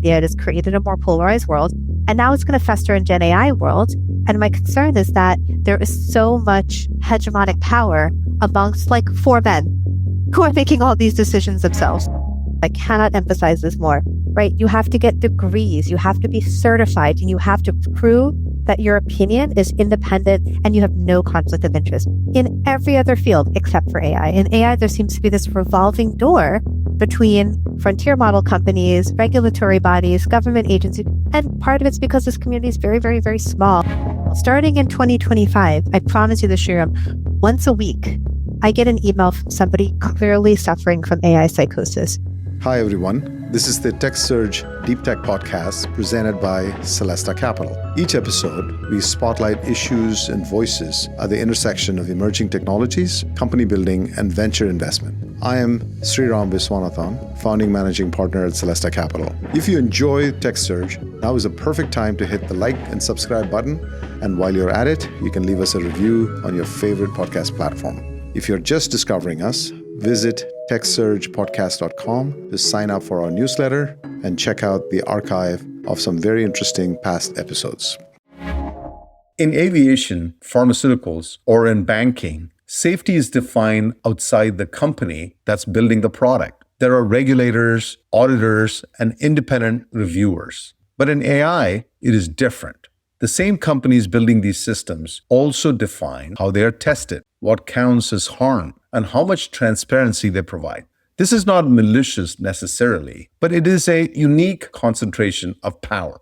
media. It has created a more polarized world. And now it's going to fester in Gen AI world. And my concern is that there is so much hegemonic power amongst like 4 men who are making all these decisions themselves. I cannot emphasize this more, right? You have to get degrees, you have to be certified, and you have to prove that your opinion is independent and you have no conflict of interest in every other field except for AI. In AI, there seems to be this revolving door between frontier model companies, regulatory bodies, government agencies, and part of it's because this community is very, very, very small. Starting in 2025, I promise you this, Sriram, once a week, I get an email from somebody clearly suffering from AI psychosis. Hi, everyone. This is the TechSurge Deep Tech Podcast presented by Celesta Capital. Each episode, we spotlight issues and voices at the intersection of emerging technologies, company building, and venture investment. I am Sriram Viswanathan, founding managing partner at Celesta Capital. If you enjoy TechSurge, now is a perfect time to hit the like and subscribe button. And while you're at it, you can leave us a review on your favorite podcast platform. If you're just discovering us, visit techsurgepodcast.com to sign up for our newsletter and check out the archive of some very interesting past episodes. In aviation, pharmaceuticals, or in banking, safety is defined outside the company that's building the product. There are regulators, auditors, and independent reviewers. But in AI, it is different. The same companies building these systems also define how they are tested, what counts as harm, and how much transparency they provide. This is not malicious necessarily, but it is a unique concentration of power.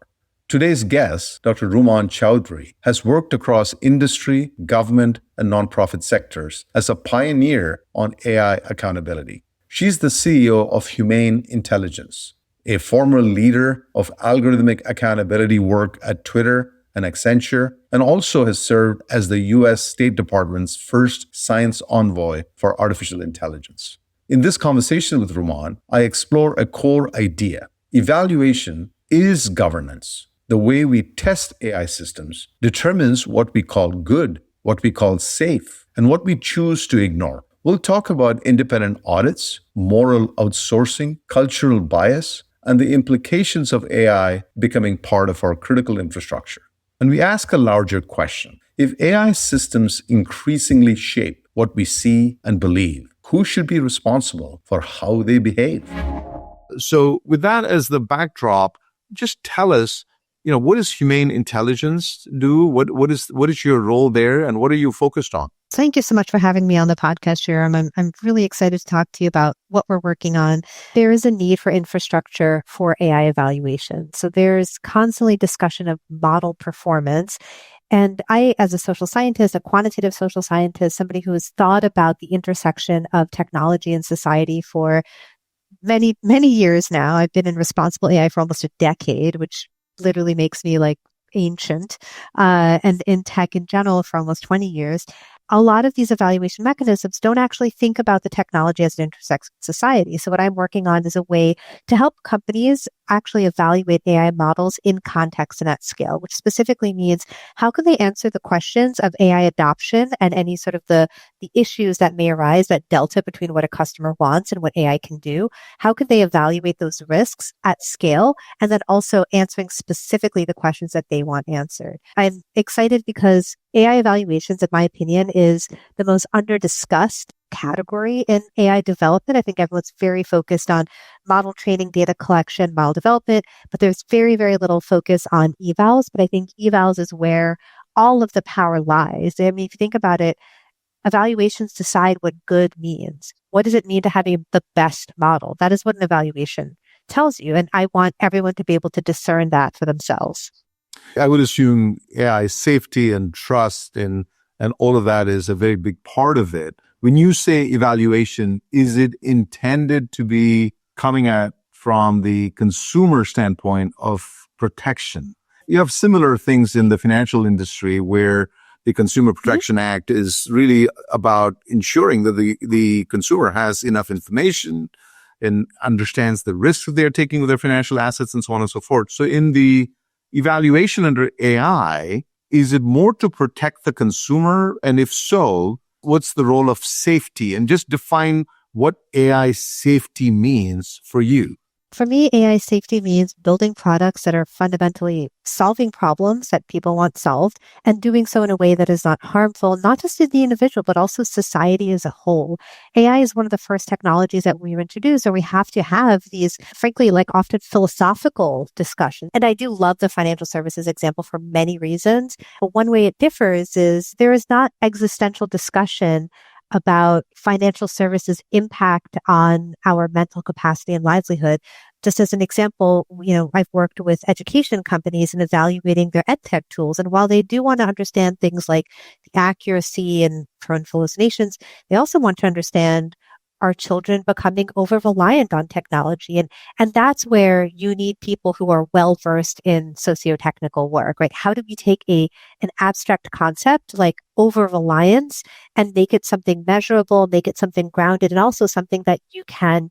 Today's guest, Dr. Rumman Chowdhury, has worked across industry, government, and nonprofit sectors as a pioneer on AI accountability. She's the CEO of Humane Intelligence, a former leader of algorithmic accountability work at Twitter and Accenture, and also has served as the U.S. State Department's first science envoy for artificial intelligence. In this conversation with Rumman, I explore a core idea. Evaluation is governance. The way we test AI systems determines what we call good, what we call safe, and what we choose to ignore. We'll talk about independent audits, moral outsourcing, cultural bias, and the implications of AI becoming part of our critical infrastructure. And we ask a larger question. If AI systems increasingly shape what we see and believe, who should be responsible for how they behave? So with that as the backdrop, just tell us, what does Humane Intelligence do? What is your role there, and what are you focused on? Thank you so much for having me on the podcast, Sriram. I'm really excited to talk to you about what we're working on. There is a need for infrastructure for AI evaluation. So there's constantly discussion of model performance. And I, as a social scientist, a quantitative social scientist, somebody who has thought about the intersection of technology and society for many, many years now. I've been in responsible AI for almost a decade, which literally makes me like ancient, and in tech in general for almost 20 years. A lot of these evaluation mechanisms don't actually think about the technology as it intersects with society. So what I'm working on is a way to help companies actually evaluate AI models in context and at scale, which specifically means how can they answer the questions of AI adoption and any sort of the issues that may arise, that delta between what a customer wants and what AI can do. How can they evaluate those risks at scale, and then also answering specifically the questions that they want answered. I'm excited because AI evaluations, in my opinion, is the most under-discussed category in AI development. I think everyone's very focused on model training, data collection, model development, but there's very, very little focus on evals. But I think evals is where all of the power lies. I mean, if you think about it, evaluations decide what good means. What does it mean to have the best model? That is what an evaluation tells you. And I want everyone to be able to discern that for themselves. I would assume AI safety and trust and all of that is a very big part of it. When you say evaluation, is it intended to be coming at from the consumer standpoint of protection? You have similar things in the financial industry where the Consumer Protection Act is really about ensuring that the consumer has enough information and understands the risks that they're taking with their financial assets and so on and so forth. So in the evaluation under AI, is it more to protect the consumer? And if so, what's the role of safety? And just define what AI safety means for you. For me, AI safety means building products that are fundamentally solving problems that people want solved and doing so in a way that is not harmful, not just to the individual, but also society as a whole. AI is one of the first technologies that we introduced, and we have to have these, frankly, like often philosophical discussions. And I do love the financial services example for many reasons. But one way it differs is there is not existential discussion about financial services impact on our mental capacity and livelihood. Just as an example, I've worked with education companies in evaluating their ed tech tools. And while they do want to understand things like the accuracy and prone hallucinations, they also want to understand, are children becoming over-reliant on technology? And that's where you need people who are well-versed in sociotechnical work, right? How do we take an abstract concept like over-reliance and make it something measurable, make it something grounded, and also something that you can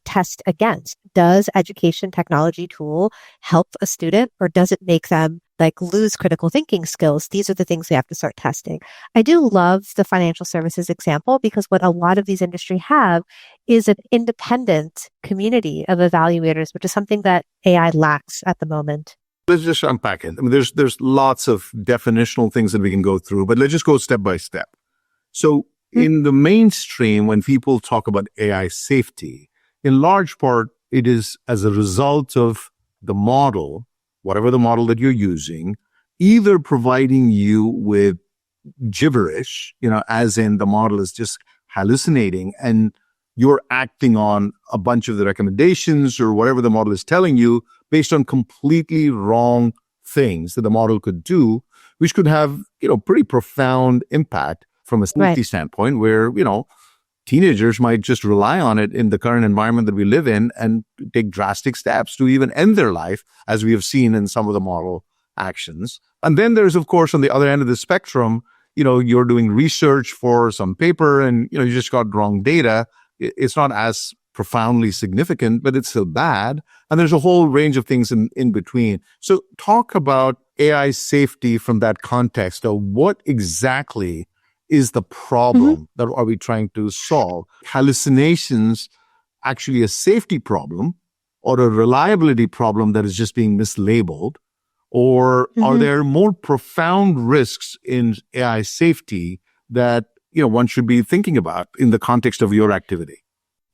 test against? Does education technology tool help a student, or does it make them like lose critical thinking skills? These are the things we have to start testing. I do love the financial services example because what a lot of these industry have is an independent community of evaluators, which is something that AI lacks at the moment. Let's just unpack it. I mean, there's lots of definitional things that we can go through, but let's just go step by step. So in the mainstream, when people talk about AI safety, in large part, it is as a result of the model, whatever the model that you're using, either providing you with gibberish, as in the model is just hallucinating and you're acting on a bunch of the recommendations or whatever the model is telling you based on completely wrong things that the model could do, which could have, pretty profound impact from a safety standpoint where, teenagers might just rely on it in the current environment that we live in and take drastic steps to even end their life, as we have seen in some of the model actions. And then there's, of course, on the other end of the spectrum, you're doing research for some paper and, you just got wrong data. It's not as profoundly significant, but it's still bad. And there's a whole range of things in between. So talk about AI safety from that context of what exactly is the problem that are we trying to solve? Hallucinations actually a safety problem or a reliability problem that is just being mislabeled? Or are there more profound risks in AI safety that, one should be thinking about in the context of your activity?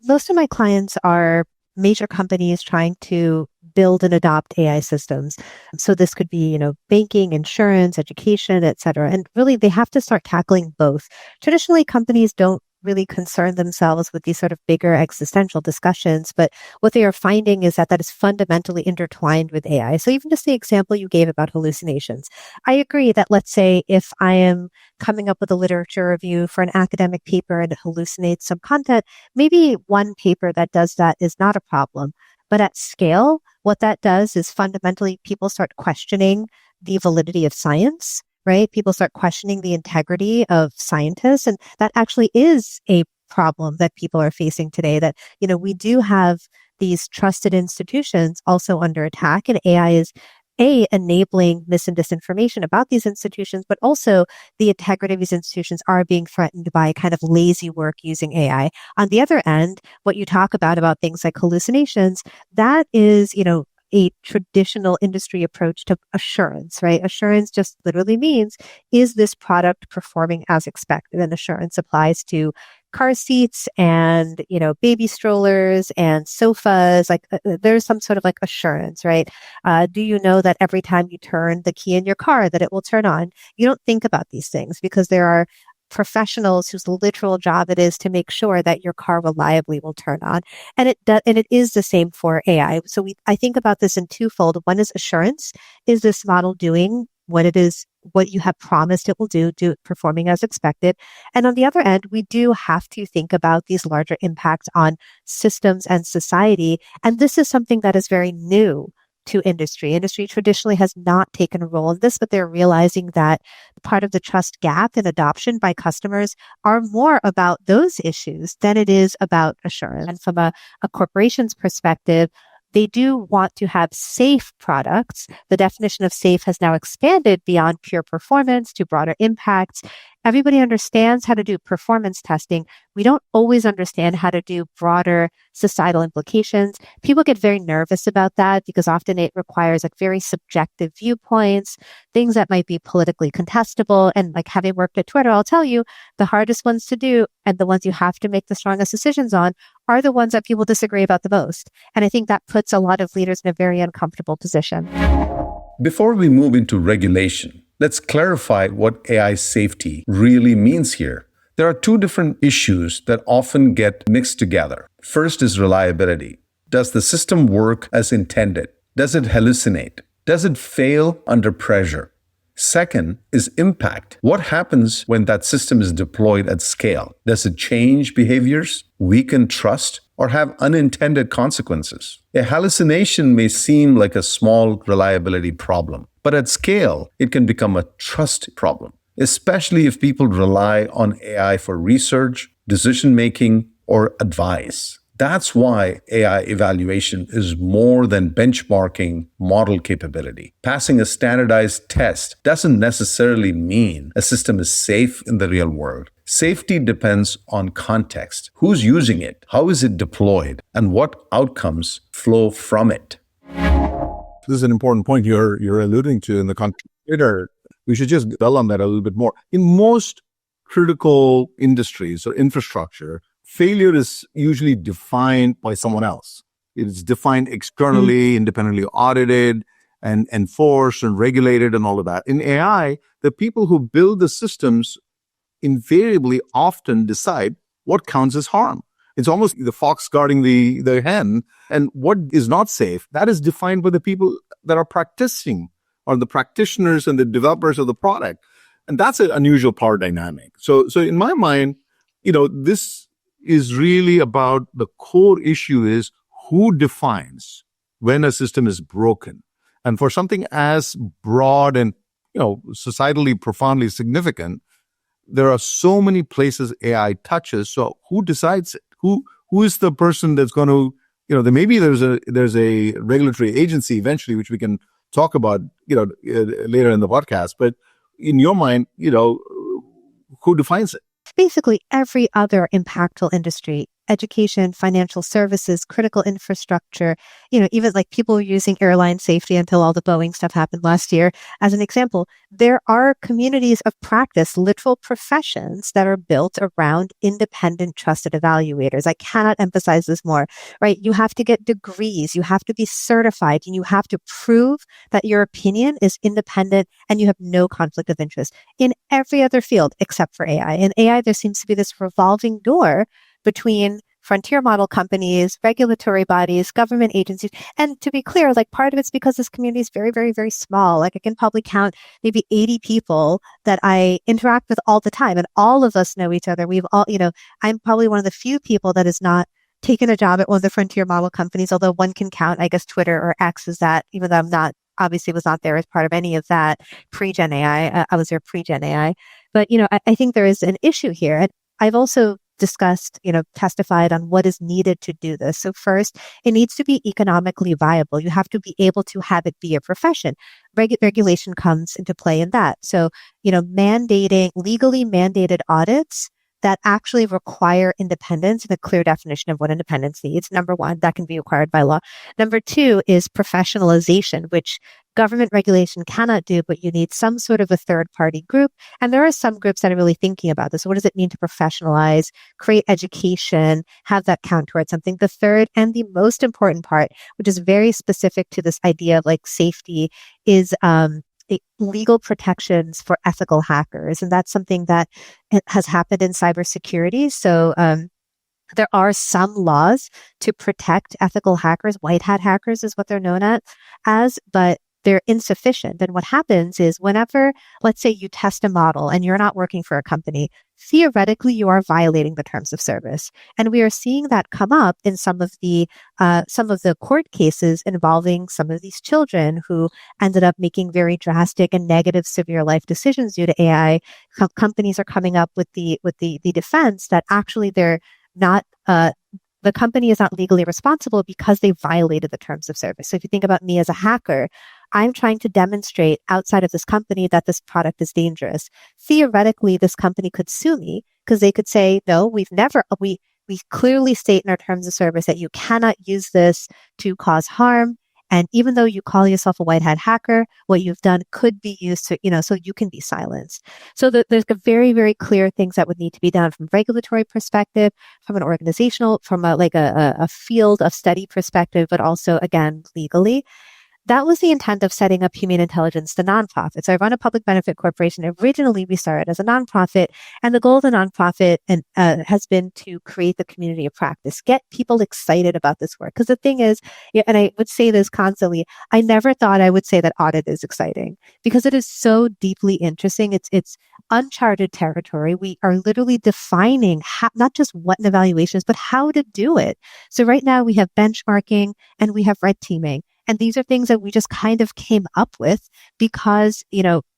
Most of my clients are major companies trying to build and adopt AI systems. So this could be, banking, insurance, education, et cetera. And really, they have to start tackling both. Traditionally, companies don't really concern themselves with these sort of bigger existential discussions, but what they are finding is that is fundamentally intertwined with AI. So even just the example you gave about hallucinations, I agree that let's say if I am coming up with a literature review for an academic paper and it hallucinates some content, maybe one paper that does that is not a problem. But at scale, what that does is fundamentally people start questioning the validity of science, right? People start questioning the integrity of scientists. And that actually is a problem that people are facing today, that, we do have these trusted institutions also under attack, and AI is enabling mis and disinformation about these institutions, but also the integrity of these institutions are being threatened by kind of lazy work using AI. On the other end, what you talk about things like hallucinations, that is, a traditional industry approach to assurance, right? Assurance just literally means, is this product performing as expected? And assurance applies to car seats and, baby strollers and sofas. Like there's some sort of like assurance, right? Do you know that every time you turn the key in your car that it will turn on? You don't think about these things because there are professionals whose literal job it is to make sure that your car reliably will turn on. And it is the same for AI. So I think about this in twofold. One is assurance. Is this model doing what you have promised it will do performing as expected? And on the other end, we do have to think about these larger impacts on systems and society. And this is something that is very new to industry. Industry traditionally has not taken a role in this, but they're realizing that part of the trust gap in adoption by customers are more about those issues than it is about assurance. And from a corporation's perspective, they do want to have safe products. The definition of safe has now expanded beyond pure performance to broader impacts. Everybody understands how to do performance testing. We don't always understand how to do broader societal implications. People get very nervous about that because often it requires like very subjective viewpoints, things that might be politically contestable. And like having worked at Twitter, I'll tell you, the hardest ones to do and the ones you have to make the strongest decisions on are the ones that people disagree about the most. And I think that puts a lot of leaders in a very uncomfortable position. Before we move into regulation, let's clarify what AI safety really means here. There are two different issues that often get mixed together. First is reliability. Does the system work as intended? Does it hallucinate? Does it fail under pressure? Second is impact. What happens when that system is deployed at scale? Does it change behaviors, weaken trust, or have unintended consequences? A hallucination may seem like a small reliability problem, but at scale, it can become a trust problem, especially if people rely on AI for research, decision-making, or advice. That's why AI evaluation is more than benchmarking model capability. Passing a standardized test doesn't necessarily mean a system is safe in the real world. Safety depends on context. Who's using it? How is it deployed? And what outcomes flow from it? This is an important point you're alluding to in the context of Twitter. We should just dwell on that a little bit more. In most critical industries or infrastructure, failure is usually defined by someone else. It is defined externally, independently audited, and enforced and regulated and all of that. In AI, the people who build the systems invariably often decide what counts as harm. It's almost the fox guarding the hen. And what is not safe, that is defined by the people that are practicing, or the practitioners and the developers of the product. And that's an unusual power dynamic. So in my mind, this is really about the core issue is who defines when a system is broken. And for something as broad and, societally profoundly significant, there are so many places AI touches. So who decides it? Who is the person that's going to, maybe there's a regulatory agency eventually, which we can talk about, later in the podcast. But in your mind, who defines it? Basically, every other impactful industry, education, financial services, critical infrastructure, even like people were using airline safety until all the Boeing stuff happened last year. As an example, there are communities of practice, literal professions that are built around independent, trusted evaluators. I cannot emphasize this more, right? You have to get degrees, you have to be certified, and you have to prove that your opinion is independent and you have no conflict of interest in every other field except for AI. In AI, there seems to be this revolving door between frontier model companies, regulatory bodies, government agencies. And to be clear, like part of it's because this community is very, very, very small. Like I can probably count maybe 80 people that I interact with all the time. And all of us know each other. We've all, I'm probably one of the few people that has not taken a job at one of the frontier model companies, although one can count, I guess, Twitter or X as that, even though I'm not, obviously was not there as part of any of that pre-Gen AI. I was there pre-Gen AI. But, I think there is an issue here. And I've also discussed, testified on what is needed to do this. So first, it needs to be economically viable. You have to be able to have it be a profession. Regulation comes into play in that. So, legally mandated audits that actually require independence and a clear definition of what independence needs. Number one, that can be required by law. Number two is professionalization, which government regulation cannot do, but you need some sort of a third-party group. And there are some groups that are really thinking about this. What does it mean to professionalize, create education, have that count towards something? The third and the most important part, which is very specific to this idea of like safety, is legal protections for ethical hackers. And that's something that has happened in cybersecurity. So there are some laws to protect ethical hackers. White hat hackers is what they're known as, but they're insufficient. And what happens is whenever, let's say you test a model and you're not working for a company, theoretically you are violating the terms of service. And we are seeing that come up in some of the court cases involving some of these children who ended up making very drastic and negative severe life decisions due to AI. Companies are coming up with the defense that actually they're not, the company is not legally responsible because they violated the terms of service. So if you think about me as a hacker, I'm trying to demonstrate outside of this company that this product is dangerous. Theoretically, this company could sue me because they could say, no, we clearly state in our terms of service that you cannot use this to cause harm. And even though you call yourself a white hat hacker, what you've done could be used to, so you can be silenced. So there's a very, very clear things that would need to be done from a regulatory perspective, from an organizational, from a field of study perspective, but also, again, legally. That was the intent of setting up Humane Intelligence, the nonprofit. So I run a public benefit corporation. Originally, we started as a nonprofit, and the goal of the nonprofit has been to create the community of practice, get people excited about this work. Because the thing is, and I would say this constantly, I never thought I would say that audit is exciting because it is so deeply interesting. It's uncharted territory. We are literally defining not just what an evaluation is, but how to do it. So right now we have benchmarking and we have red teaming. And these are things that we just kind of came up with because,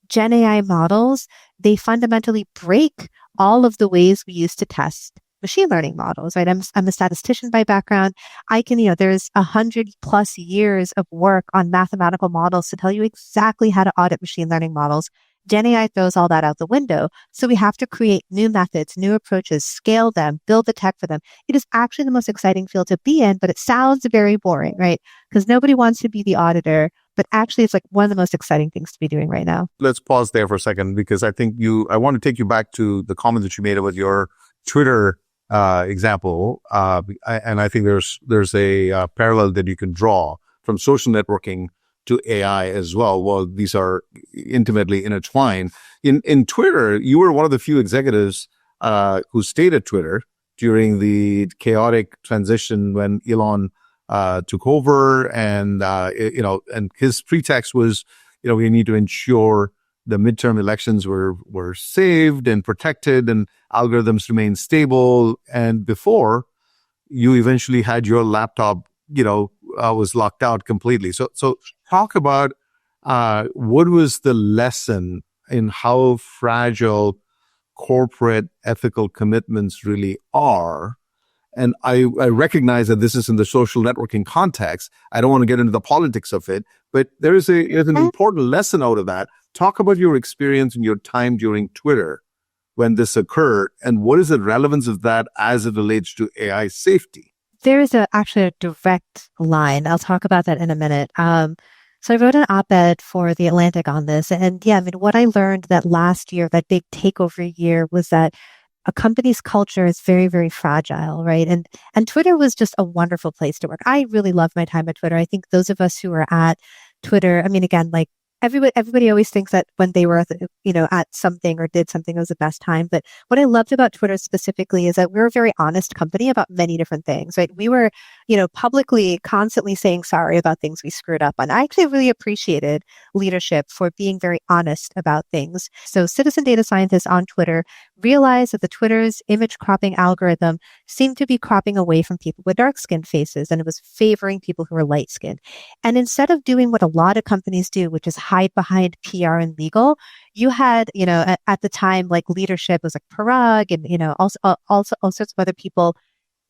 Gen AI models, they fundamentally break all of the ways we used to test machine learning models, right? I'm a statistician by background. There's 100+ years of work on mathematical models to tell you exactly how to audit machine learning models. Gen AI throws all that out the window. So we have to create new methods, new approaches, scale them, build the tech for them. It is actually the most exciting field to be in, but it sounds very boring, right? Because nobody wants to be the auditor, but actually it's like one of the most exciting things to be doing right now. Let's pause there for a second because I want to take you back to the comment that you made about your Twitter example. And I think there's a parallel that you can draw from social networking to AI as well. Well, these are intimately intertwined. In Twitter, you were one of the few executives who stayed at Twitter during the chaotic transition when Elon took over, and his pretext was, we need to ensure the midterm elections were saved and protected and algorithms remain stable. And before you eventually had your laptop, was locked out completely. So talk about what was the lesson in how fragile corporate ethical commitments really are. And I recognize that this is in the social networking context. I don't want to get into the politics of it, but there's an important lesson out of that. Talk about your experience and your time during Twitter when this occurred, and what is the relevance of that as it relates to AI safety? There is actually a direct line. I'll talk about that in a minute. So I wrote an op-ed for The Atlantic on this. And what I learned that last year, that big takeover year, was that a company's culture is very, very fragile, right? And Twitter was just a wonderful place to work. I really loved my time at Twitter. I think those of us who were at Twitter, everybody always thinks that when they were, at something or did something, it was the best time. But what I loved about Twitter specifically is that we're a very honest company about many different things, right? We were, publicly constantly saying sorry about things we screwed up on. I actually really appreciated leadership for being very honest about things. So citizen data scientists on Twitter realized that the Twitter's image cropping algorithm seemed to be cropping away from people with dark-skinned faces, and it was favoring people who were light-skinned. And instead of doing what a lot of companies do, which is hide behind PR and legal, you had, at the time, like leadership was like Parag and, also all sorts of other people.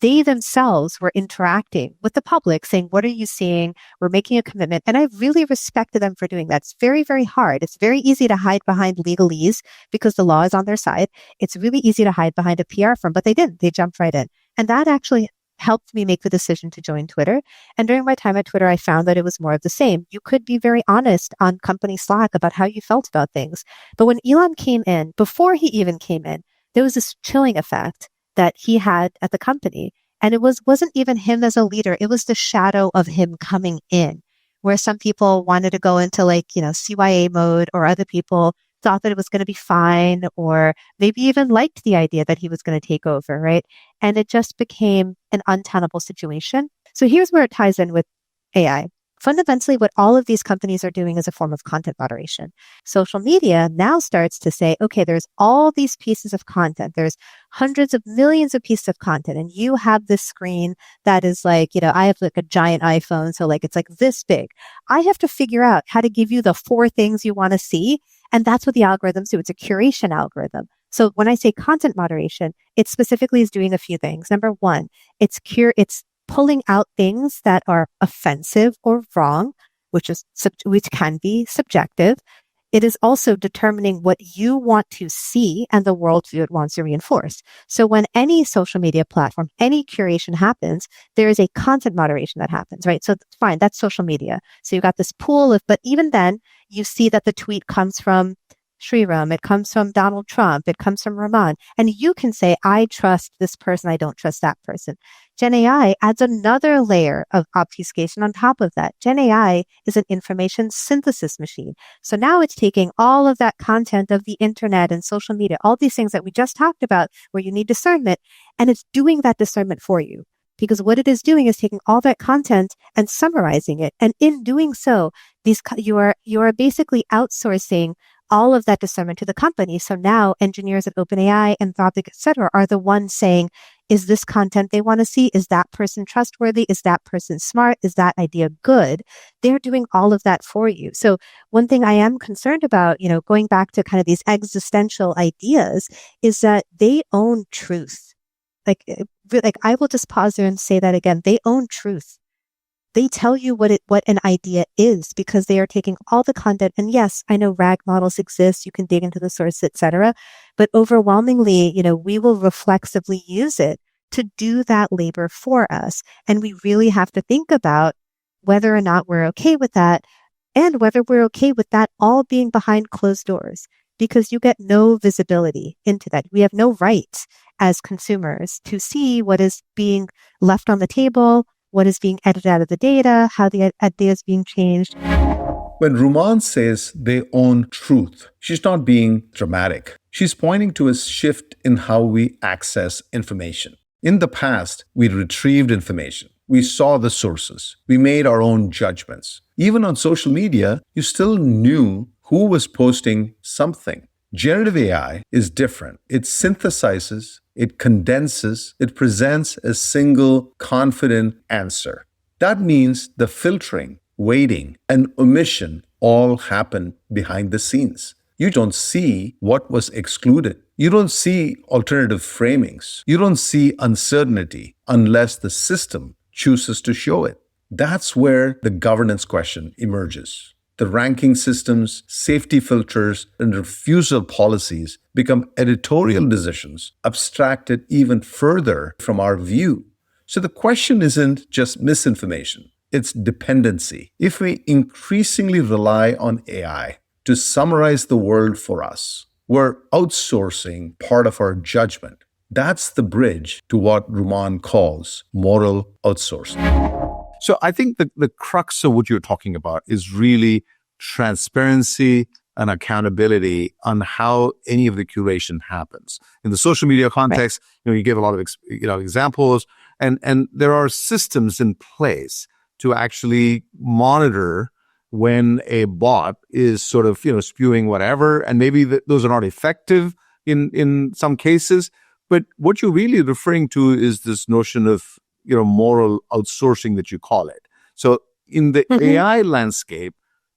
They themselves were interacting with the public saying, what are you seeing? We're making a commitment. And I really respected them for doing that. It's very, very hard. It's very easy to hide behind legalese because the law is on their side. It's really easy to hide behind a PR firm, but they didn't. They jumped right in. And that actually helped me make the decision to join Twitter. And during my time at Twitter, I found that it was more of the same. You could be very honest on company Slack about how you felt about things. But when Elon came in, before he even came in, there was this chilling effect that he had at the company. And it wasn't even him as a leader. It was the shadow of him coming in, where some people wanted to go into CYA mode, or other people thought that it was going to be fine, or maybe even liked the idea that he was going to take over, right? And it just became an untenable situation. So here's where it ties in with AI. Fundamentally, what all of these companies are doing is a form of content moderation. Social media now starts to say, okay, there's all these pieces of content. There's hundreds of millions of pieces of content. And you have this screen that is I have a giant iPhone. So it's this big. I have to figure out how to give you the 4 things you want to see. And that's what the algorithms do. It's a curation algorithm. So when I say content moderation, it specifically is doing a few things. Number one, it's pulling out things that are offensive or wrong. which can be subjective. It is also determining what you want to see and the worldview it wants to reinforce. So when any social media platform, any curation happens, there is a content moderation that happens, right? So fine, that's social media. So you've got this pool of, but even then you see that the tweet comes from Sriram, it comes from Donald Trump, it comes from Rumman, and you can say, I trust this person, I don't trust that person. Gen AI adds another layer of obfuscation on top of that. Gen AI is an information synthesis machine. So now it's taking all of that content of the internet and social media, all these things that we just talked about where you need discernment, and it's doing that discernment for you. Because what it is doing is taking all that content and summarizing it. And in doing so, you are basically outsourcing all of that discernment to the company. So now engineers at OpenAI, Anthropic, et cetera, are the ones saying, is this content they want to see? Is that person trustworthy? Is that person smart? Is that idea good? They're doing all of that for you. So one thing I am concerned about, going back to kind of these existential ideas, is that they own truth. Like I will just pause there and say that again. They own truth. They tell you what an idea is because they are taking all the content. And yes, I know RAG models exist. You can dig into the source, etc. But overwhelmingly, we will reflexively use it to do that labor for us. And we really have to think about whether or not we're okay with that and whether we're okay with that all being behind closed doors, because you get no visibility into that. We have no right as consumers to see what is being left on the table, what is being edited out of the data, how the idea is being changed. When Rumman says they own truth, she's not being dramatic. She's pointing to a shift in how we access information. In the past, we retrieved information. We saw the sources. We made our own judgments. Even on social media, you still knew who was posting something. Generative AI is different. It synthesizes, it condenses, it presents a single confident answer. That means the filtering, weighting, and omission all happen behind the scenes. You don't see what was excluded. You don't see alternative framings. You don't see uncertainty unless the system chooses to show it. That's where the governance question emerges. The ranking systems, safety filters, and refusal policies become editorial decisions, abstracted even further from our view. So the question isn't just misinformation, it's dependency. If we increasingly rely on AI to summarize the world for us, we're outsourcing part of our judgment. That's the bridge to what Rumman calls moral outsourcing. So I think the crux of what you're talking about is really transparency and accountability on how any of the curation happens. In the social media context, you give a lot of examples, and there are systems in place to actually monitor when a bot is sort of spewing whatever, and maybe those are not effective in some cases. But what you're really referring to is this notion of moral outsourcing that you call it. So in the AI landscape,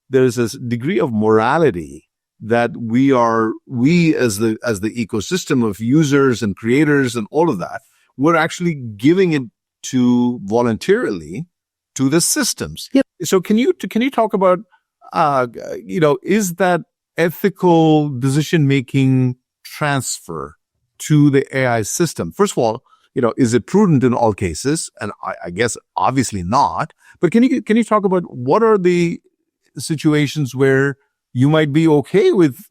there's a degree of morality that we as the ecosystem of users and creators and all of that, we're actually giving it to voluntarily to the systems. Yep. So can you talk about is that ethical decision making transfer to the AI system? First of all, is it prudent in all cases? And I guess obviously not. But can you talk about what are the situations where you might be okay with,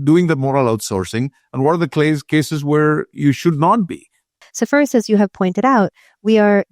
doing the moral outsourcing, and what are the cases where you should not be? So first, as you have pointed out, we are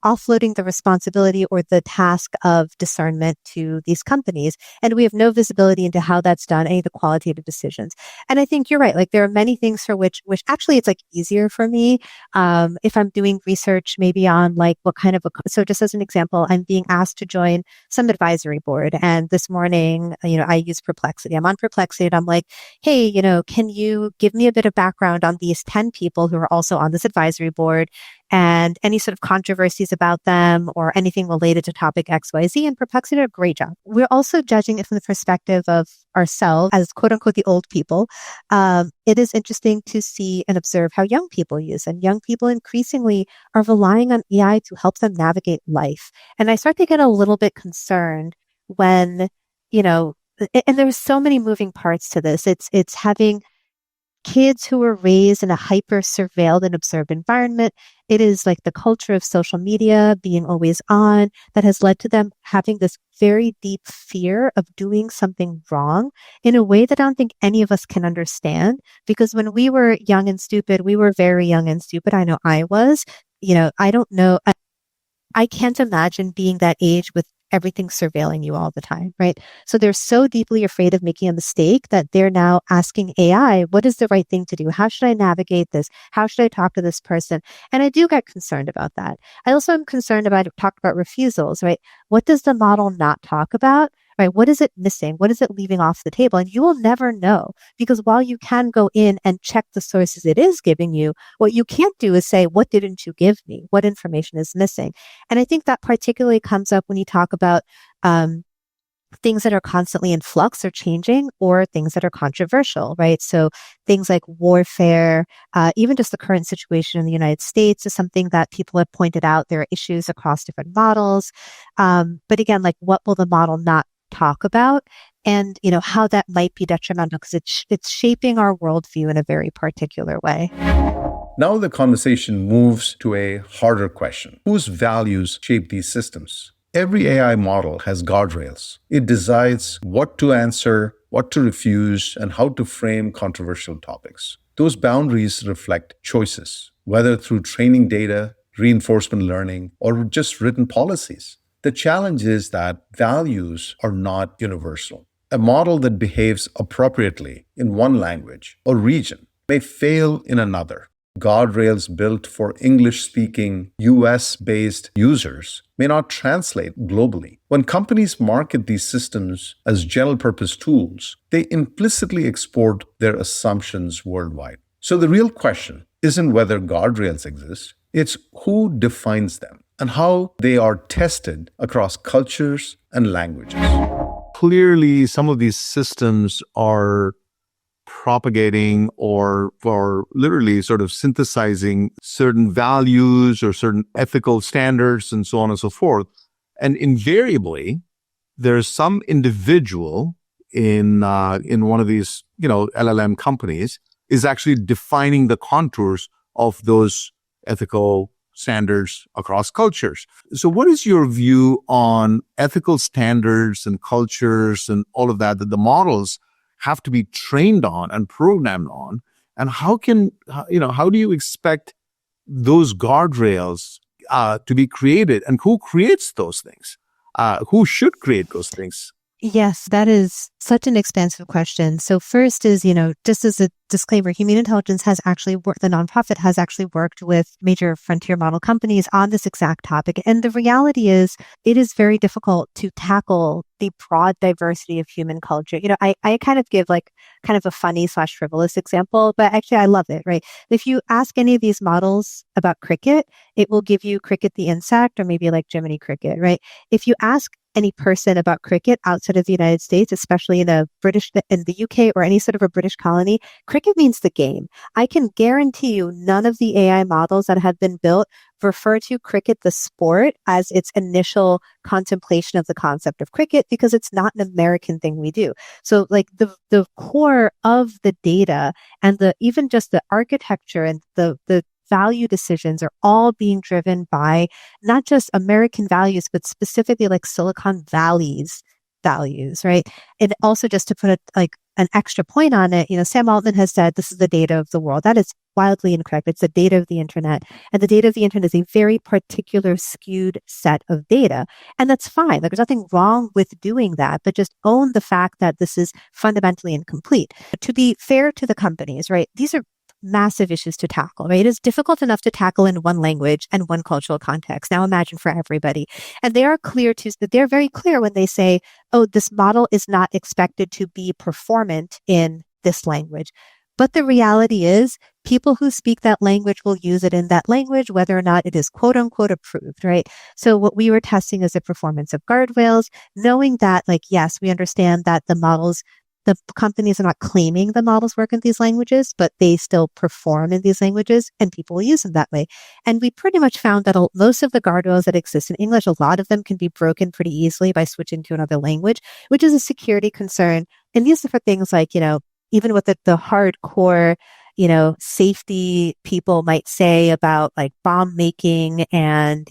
offloading the responsibility or the task of discernment to these companies, and we have no visibility into how that's done, any of the qualitative decisions. And I think you're right. Like there are many things for which actually it's like easier for me if I'm doing research maybe on like what kind of so just as an example, I'm being asked to join some advisory board, and this morning, I use Perplexity. I'm on Perplexity, and I'm like, hey, can you give me a bit of background on these 10 people who are also on this advisory board? and any sort of controversies about them or anything related to topic XYZ. And Perplexity did a great job. We're also judging it from the perspective of ourselves as quote unquote the old people. It is interesting to see and observe how young people use, and young people increasingly are relying on AI to help them navigate life. And I start to get a little bit concerned when, and there's so many moving parts to this. It's having kids who were raised in a hyper surveilled and observed environment. It is like the culture of social media being always on that has led to them having this very deep fear of doing something wrong in a way that I don't think any of us can understand. Because when we were young and stupid, we were very young and stupid. I know I was, I don't know. I can't imagine being that age with everything surveilling you all the time, right? So they're so deeply afraid of making a mistake that they're now asking AI, what is the right thing to do? How should I navigate this? How should I talk to this person? And I do get concerned about that. I also am concerned talk about refusals, right? What does the model not talk about? Right? What is it missing? What is it leaving off the table? And you will never know, because while you can go in and check the sources it is giving you, what you can't do is say, what didn't you give me? What information is missing? And I think that particularly comes up when you talk about things that are constantly in flux or changing, or things that are controversial, right? So things like warfare, even just the current situation in the United States is something that people have pointed out. There are issues across different models. But again, like, what will the model not talk about, and how that might be detrimental, because it's shaping our worldview in a very particular way. Now the conversation moves to a harder question. Whose values shape these systems? Every AI model has guardrails. It decides what to answer, what to refuse, and how to frame controversial topics. Those boundaries reflect choices, whether through training data, reinforcement learning, or just written policies. The challenge is that values are not universal. A model that behaves appropriately in one language or region may fail in another. Guardrails built for English-speaking, US-based users may not translate globally. When companies market these systems as general-purpose tools, they implicitly export their assumptions worldwide. So the real question isn't whether guardrails exist, it's who defines them and how they are tested across cultures and languages. Clearly, some of these systems are propagating or literally sort of synthesizing certain values or certain ethical standards and so on and so forth. And invariably, there's some individual in one of these, LLM companies is actually defining the contours of those ethical standards across cultures. So what is your view on ethical standards and cultures and all of that the models have to be trained on and programmed on? And how do you expect those guardrails to be created, and who creates those things? Who should create those things? Yes, that is such an expansive question. So first is, just as a disclaimer, Humane Intelligence has actually worked, the nonprofit has actually worked with major frontier model companies on this exact topic. And the reality is, it is very difficult to tackle the broad diversity of human culture. I kind of give kind of a funny / frivolous example, but actually I love it, right? If you ask any of these models about cricket, it will give you cricket the insect, or maybe like Jiminy Cricket, right? If you ask any person about cricket outside of the United States, especially in the UK or any sort of a British colony, cricket means the game. I can guarantee you none of the AI models that have been built refer to cricket, the sport, as its initial contemplation of the concept of cricket, because it's not an American thing we do. So like the core of the data and even just the architecture and the value decisions are all being driven by not just American values, but specifically like Silicon Valley's values, right? And also, just to put an extra point on it, Sam Altman has said this is the data of the world. That is wildly incorrect. It's the data of the internet. And the data of the internet is a very particular skewed set of data. And that's fine. There's nothing wrong with doing that, but just own the fact that this is fundamentally incomplete. But to be fair to the companies, right? These are massive issues to tackle, right? It is difficult enough to tackle in one language and one cultural context. Now imagine for everybody. And they're very clear when they say, oh, this model is not expected to be performant in this language. But the reality is people who speak that language will use it in that language, whether or not it is quote unquote approved, right? So what we were testing is the performance of guardrails, knowing that like, yes, we understand that the companies are not claiming the models work in these languages, but they still perform in these languages and people will use them that way. And we pretty much found that most of the guardrails that exist in English, a lot of them can be broken pretty easily by switching to another language, which is a security concern. And these are for things like, even what the hardcore, safety people might say about like bomb making and,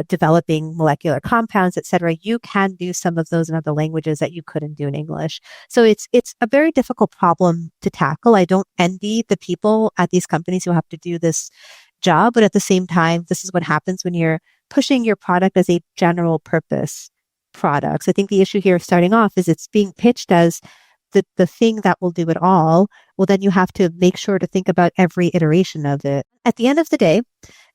developing molecular compounds, et cetera, you can do some of those in other languages that you couldn't do in English. So it's a very difficult problem to tackle. I don't envy the people at these companies who have to do this job, but at the same time, this is what happens when you're pushing your product as a general purpose product. So I think the issue here starting off is it's being pitched as the thing that will do it all. Well, then you have to make sure to think about every iteration of it. At the end of the day,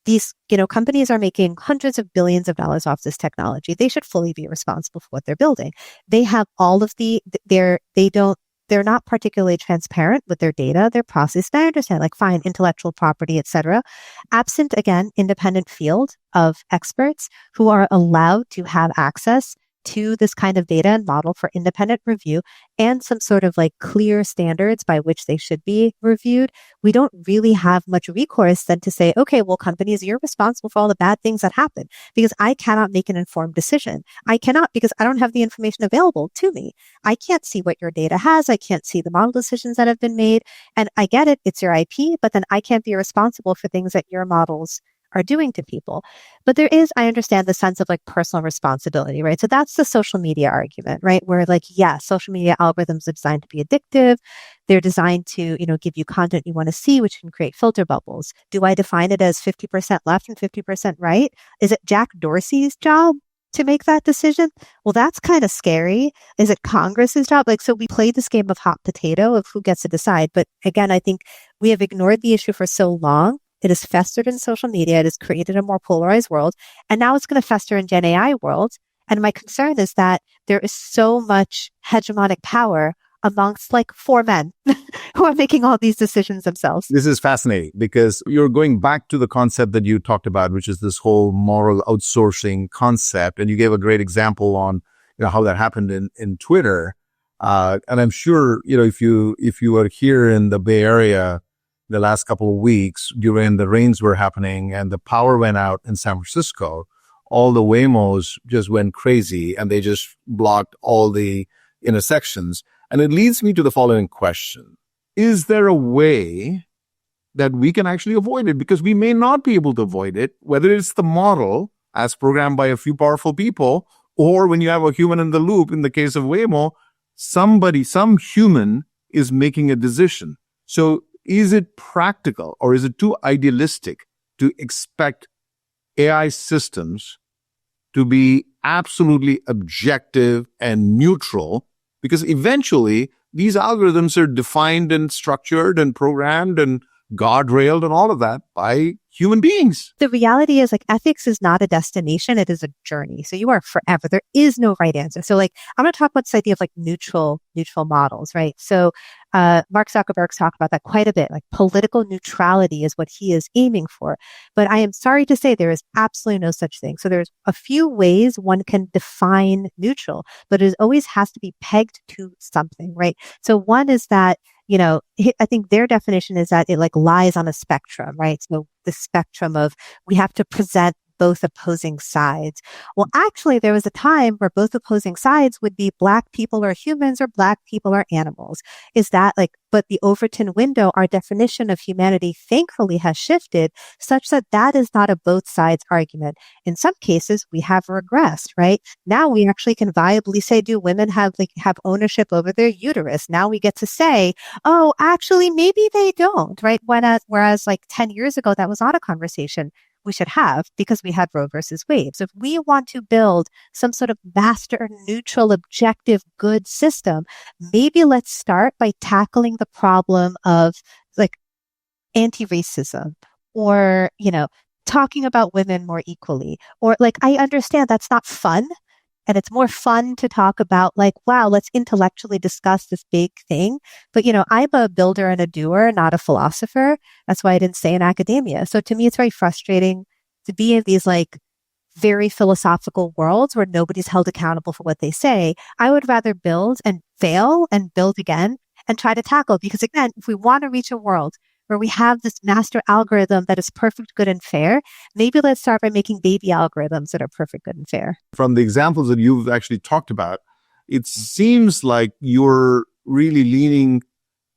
these, companies are making hundreds of billions of dollars off this technology. They should fully be responsible for what they're building. They have all of they're not particularly transparent with their data, their process. And I understand, like, fine, intellectual property, et cetera. Absent, again, independent field of experts who are allowed to have access to this kind of data and model for independent review and some sort of like clear standards by which they should be reviewed, we don't really have much recourse than to say, okay, well, companies, you're responsible for all the bad things that happen because I cannot make an informed decision. I cannot because I don't have the information available to me. I can't see what your data has. I can't see the model decisions that have been made. And I get it. It's your IP, but then I can't be responsible for things that your models are doing to people. But there is, I understand, the sense of like personal responsibility, right? So that's the social media argument, right? Where like, yeah, social media algorithms are designed to be addictive. They're designed to, give you content you want to see, which can create filter bubbles. Do I define it as 50% left and 50% right? Is it Jack Dorsey's job to make that decision? Well, that's kind of scary. Is it Congress's job? Like, so we play this game of hot potato of who gets to decide. But again, I think we have ignored the issue for so long. It has festered in social media. It has created a more polarized world. And now it's going to fester in Gen AI world. And my concern is that there is so much hegemonic power amongst like four men who are making all these decisions themselves. This is fascinating because you're going back to the concept that you talked about, which is this whole moral outsourcing concept. And you gave a great example on how that happened in Twitter. And I'm sure, if you were here in the Bay Area the last couple of weeks during the rains were happening and the power went out in San Francisco, all the Waymos just went crazy and they just blocked all the intersections. And it leads me to the following question. Is there a way that we can actually avoid it? Because we may not be able to avoid it, whether it's the model as programmed by a few powerful people, or when you have a human in the loop, in the case of Waymo, some human is making a decision. So is it practical or is it too idealistic to expect AI systems to be absolutely objective and neutral? Because eventually these algorithms are defined and structured and programmed and guardrailed and all of that by human beings. The reality is like ethics is not a destination. It is a journey. So you are forever. There is no right answer. So like, I'm going to talk about this idea of like neutral models, right? So, Mark Zuckerberg's talked about that quite a bit. Like political neutrality is what he is aiming for. But I am sorry to say there is absolutely no such thing. So there's a few ways one can define neutral, but it always has to be pegged to something, right? So one is that I think their definition is that it like lies on a spectrum, right? So the spectrum of we have to present both opposing sides. Well, actually, there was a time where both opposing sides would be Black people are humans or Black people are animals. Is that like, but the Overton window, our definition of humanity, thankfully has shifted such that that is not a both sides argument. In some cases, we have regressed, right? Now we actually can viably say, do women have ownership over their uterus? Now we get to say, oh, actually, maybe they don't, right? Whereas like 10 years ago, that was not a conversation we should have because we had Roe versus Wade. So if we want to build some sort of master, neutral, objective, good system, maybe let's start by tackling the problem of like anti-racism or, talking about women more equally. Or like, I understand that's not fun, And it's more fun to talk about like, wow, let's intellectually discuss this big thing. But, I'm a builder and a doer, not a philosopher. That's why I didn't stay in academia. So to me, it's very frustrating to be in these like very philosophical worlds where nobody's held accountable for what they say. I would rather build and fail and build again and try to tackle. Because again, if we want to reach a world where we have this master algorithm that is perfect, good, and fair, maybe let's start by making baby algorithms that are perfect, good, and fair. From the examples that you've actually talked about, it seems like you're really leaning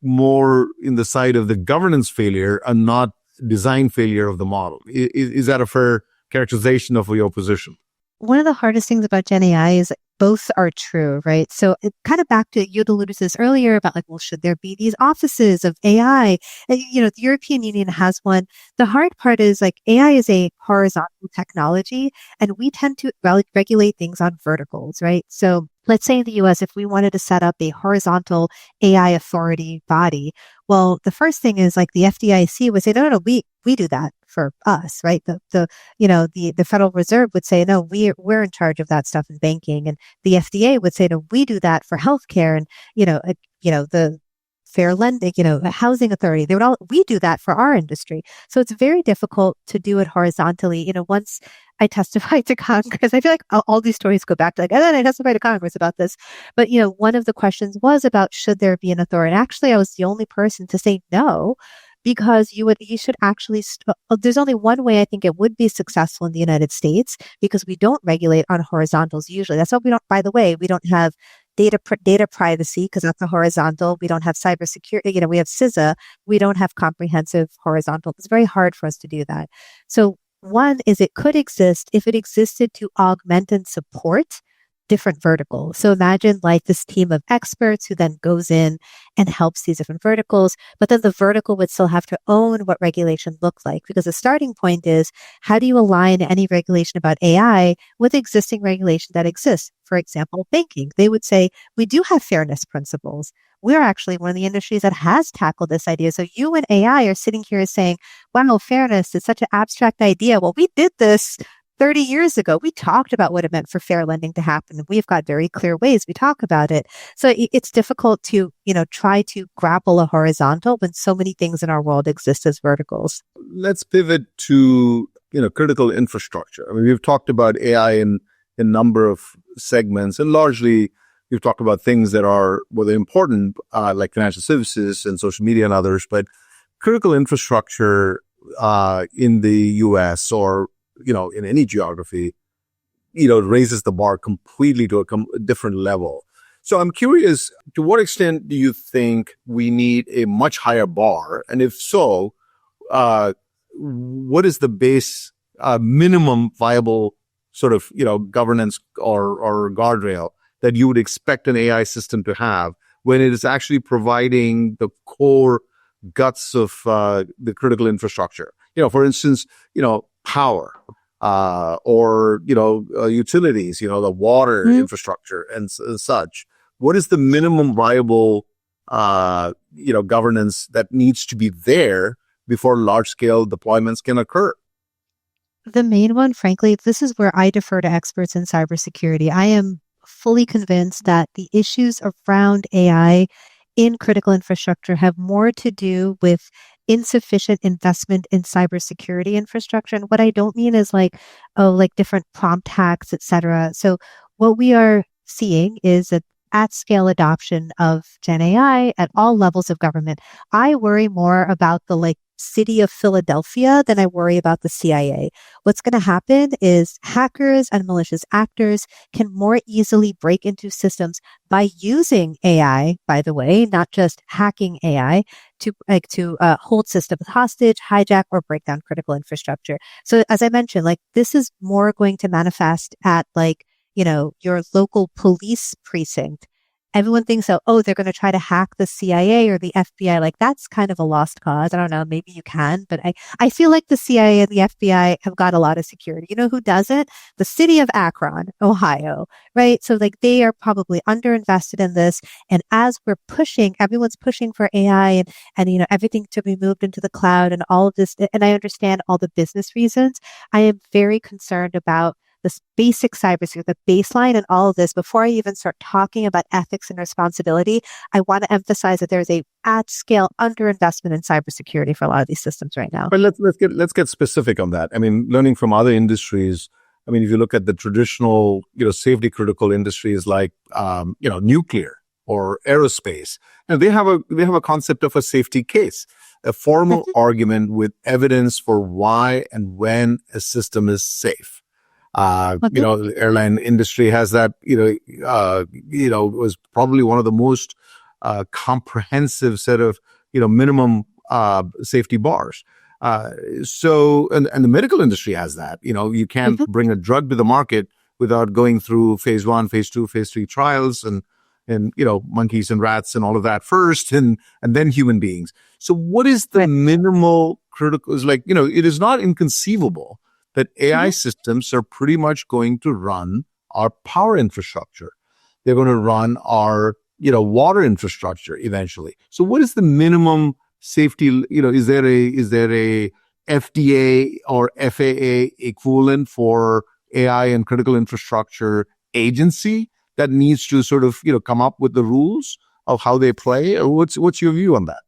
more in the side of the governance failure and not design failure of the model. Is that a fair characterization of your position? One of the hardest things about Gen AI is both are true, right? So it kind of back to, you alluded to this earlier about like, well, should there be these offices of AI? And, the European Union has one. The hard part is like AI is a horizontal technology and we tend to regulate things on verticals, right? So let's say in the US, if we wanted to set up a horizontal AI authority body, well, the first thing is like the FDIC would say, no, we do that for us, right? The Federal Reserve would say, no, we're in charge of that stuff in banking. And the FDA would say, no, we do that for healthcare. And, the fair lending, the housing authority, we do that for our industry. So it's very difficult to do it horizontally. Once I testified to Congress, I feel like all these stories go back to like, and then I testified to Congress about this. But, one of the questions was about, should there be an authority? And actually, I was the only person to say no, because you should actually, there's only one way I think it would be successful in the United States, because we don't regulate on horizontals usually. That's why by the way, we don't have data privacy because that's a horizontal. We don't have cybersecurity. We have CISA. We don't have comprehensive horizontal. It's very hard for us to do that. So one is it could exist if it existed to augment and support different verticals. So imagine like this team of experts who then goes in and helps these different verticals, but then the vertical would still have to own what regulation looks like, because the starting point is, how do you align any regulation about AI with existing regulation that exists? For example, banking. They would say, we do have fairness principles. We're actually one of the industries that has tackled this idea. So you and AI are sitting here saying, wow, fairness is such an abstract idea. Well, we did this 30 years ago. We talked about what it meant for fair lending to happen. We've got very clear ways we talk about it. So it's difficult to, try to grapple a horizontal when so many things in our world exist as verticals. Let's pivot to, critical infrastructure. I mean, we've talked about AI in a number of segments, and largely we've talked about things that are whether important, like financial services and social media and others, but critical infrastructure in the US or in any geography, raises the bar completely to a different level. So I'm curious, to what extent do you think we need a much higher bar? And if so, what is the base minimum viable sort of, governance or guardrail that you would expect an AI system to have when it is actually providing the core guts of the critical infrastructure? For instance, power, or, utilities, the water infrastructure and such. What is the minimum viable, governance that needs to be there before large scale deployments can occur? The main one, frankly, this is where I defer to experts in cybersecurity. I am fully convinced that the issues around AI in critical infrastructure have more to do with insufficient investment in cybersecurity infrastructure. And what I don't mean is like different prompt hacks, et cetera. So what we are seeing is that at scale adoption of Gen AI at all levels of government. I worry more about the city of Philadelphia than I worry about the CIA. What's going to happen is hackers and malicious actors can more easily break into systems by using AI, by the way, not just hacking AI, to hold systems hostage, hijack, or break down critical infrastructure. So as I mentioned, this is more going to manifest at your local police precinct. Everyone thinks, they're going to try to hack the CIA or the FBI. That's kind of a lost cause. I don't know. Maybe you can, but I feel like the CIA and the FBI have got a lot of security. You know who doesn't? The city of Akron, Ohio, right? So they are probably underinvested in this. And as we're pushing, everyone's pushing for AI and everything to be moved into the cloud and all of this. And I understand all the business reasons. I am very concerned about this basic cybersecurity, the baseline and all of this, before I even start talking about ethics and responsibility, I want to emphasize that there's a at-scale underinvestment in cybersecurity for a lot of these systems right now. But let's get specific on that. I mean, learning from other industries. I mean, if you look at the traditional, safety critical industries like, nuclear or aerospace, they have a concept of a safety case, a formal argument with evidence for why and when a system is safe. The airline industry has that, was probably one of the most comprehensive set of, minimum safety bars. So the medical industry has that. You can't bring a drug to the market without going through phase 1, phase 2, phase 3 trials and monkeys and rats and all of that first, and then human beings. So what is the minimal critical? Is like, it is not inconceivable that AI systems are pretty much going to run our power infrastructure. They're going to run our, water infrastructure eventually. So what is the minimum safety? Is there a FDA or FAA equivalent for AI and critical infrastructure agency that needs to sort of, come up with the rules of how they play? Or what's your view on that?